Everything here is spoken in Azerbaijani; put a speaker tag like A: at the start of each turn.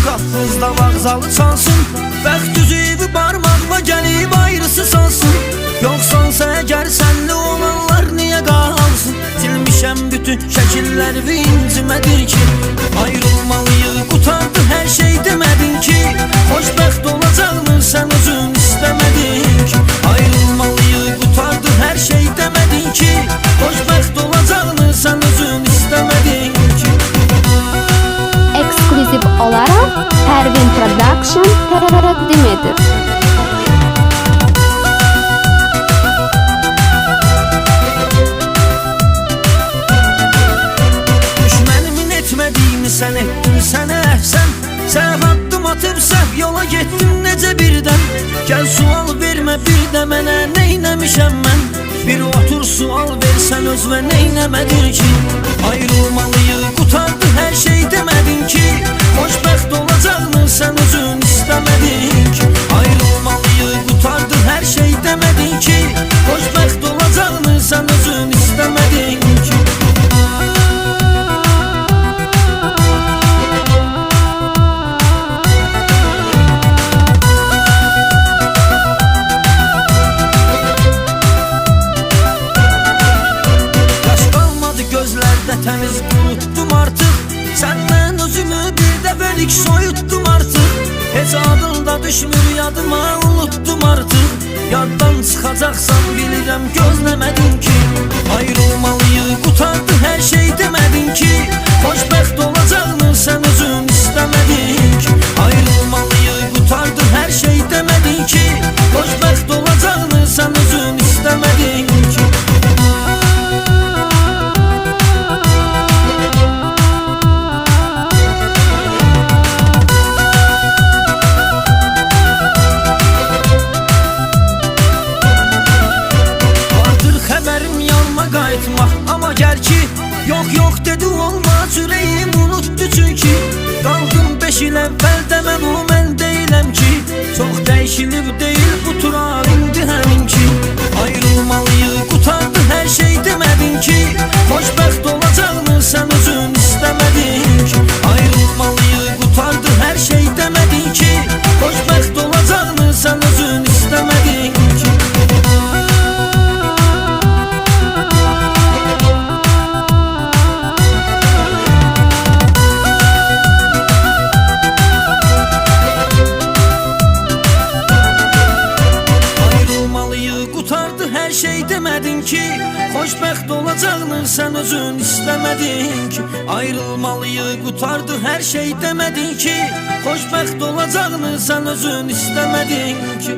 A: qapınızda vağzalı çalsın, bəxt üzüyü barmaqla gəlib ayrısı salsın. Yoxsansa əgər sənli olanlar niyə qalsın? Silmişəm bütün şəkilləri incimədir ki, ayrılmalıyıq, qutardı hər şey demədin ki, xoşbəxt olacaqmı sən özün istəmədin ki, ayrılmalıyıq, qutardı hər şey demədin ki, xoşbəxt olacaqmı sən özün istəmədin ki.
B: Ekskluziv olarak Pervin Production təqdim edir.
A: Sən etdin sənə əhsən, səhv addım atıb səhv yola getdim necə birdən. Gəl sual vermə bir də mənə, neynəmişəm mən? Bir otur sual versən özvə, neynəmədir ki, ayrılmalıyıq, qutardı hər şey demədin ki, xoşbəxt olacaqmı sən özün istəmədin ki, ayrılmalıyıq, qutardı hər şey demədin ki, xoşbəxt olacaqmı sən özün istəmədin ki. Təmiz qurutdum artıq, səndən özümü bir dəfəlik soyutdum artıq. Heç adın da düşmür yadıma, unutdum artıq. Yaddan çıxacaqsan bilirəm, gözləmədin ki, ayrılmalıyıq, qutardı hər şey demədin ki, xoşbəxt olacaqmı sən özün istəmədin ki, ayrılmalıyıq, qutardı hər şey demədin ki, xoşbəxt olacaqmı sən özün istəmədin ki. Qayıtmaq, amma gəl ki, yox dedi olmaz, ürəyim unutdu çünki, qaldım 5 il əvvəldə mən o mən deyiləm ki, çox dəyişilib deyil bu tural indi həmin ki, ayrılmalıyıq, qutardı hər şey demədin ki, xoşbəxt olacaqmı sən özün istəmədin ki, ayrılmalıyıq, qutardı hər şey demədin ki, xoşbəxt olacaqmı sən özün istəmədin ki. Hər şey demədin ki, xoşbəxt olacaqmı sən özün istəmədin ki, ayrılmalıyıq, qutardı hər şey demədin ki, xoşbəxt olacaqmı sən özün istəmədin ki.